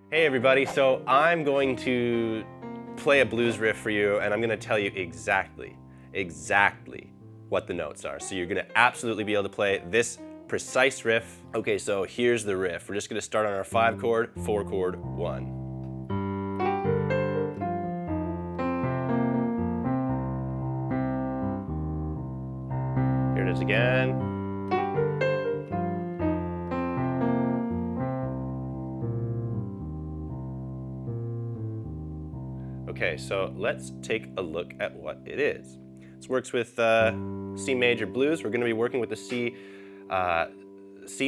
Hey everybody, so I'm going to play a blues riff for you and I'm going to tell you exactly what the notes are. So you're going to absolutely be able to play this precise riff. Okay, so here's the riff. We're just going to start on our 5-chord, 4-chord, 1. Here it is again. Okay, so let's take a look at what it is. This works with C major blues. We're going to be working with the C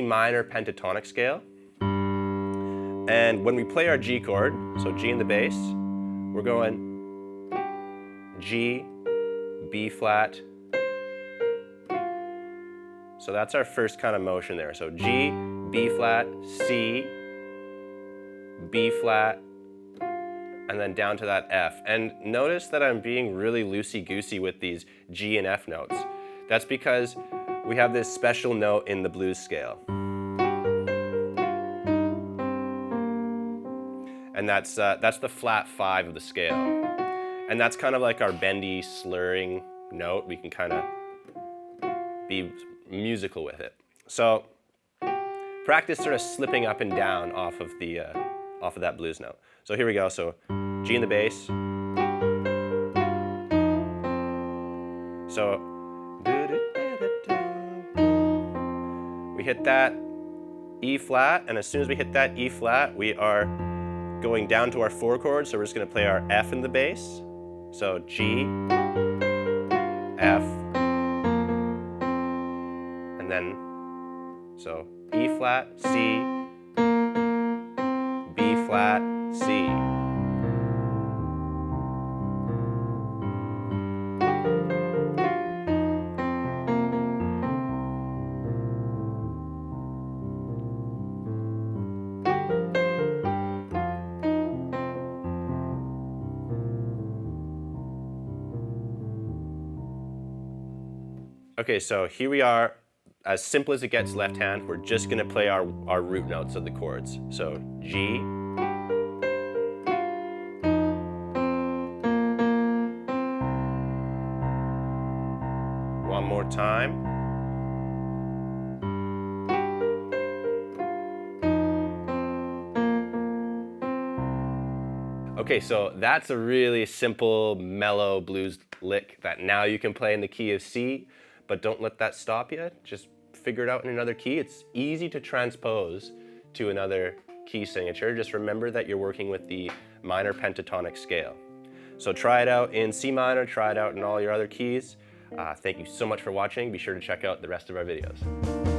minor pentatonic scale. And when we play our G chord, so G in the bass, we're going G, B flat. So that's our first kind of motion there. So G, B flat, C, B flat, and then down to that F. And notice that I'm being really loosey-goosey with these G and F notes. That's because we have this special note in the blues scale. And that's the flat 5 of the scale. And that's kind of like our bendy, slurring note. We can kind of be musical with it. So practice sort of slipping up and down off of that blues note. So here we go. So G in the bass. So we hit that E flat, and as soon as we hit that E flat, we are going down to our 4 chord. So we're just going to play our F in the bass. So G, F, and then so E flat, C, B flat, C. Okay, so here we are, as simple as it gets left hand. We're just gonna play our root notes of the chords. So G, one more time. Okay, so that's a really simple, mellow blues lick that now you can play in the key of C, but don't let that stop you. Just figure it out in another key. It's easy to transpose to another key signature. Just remember that you're working with the minor pentatonic scale. So try it out in C minor, try it out in all your other keys. Thank you so much for watching. Be sure to check out the rest of our videos.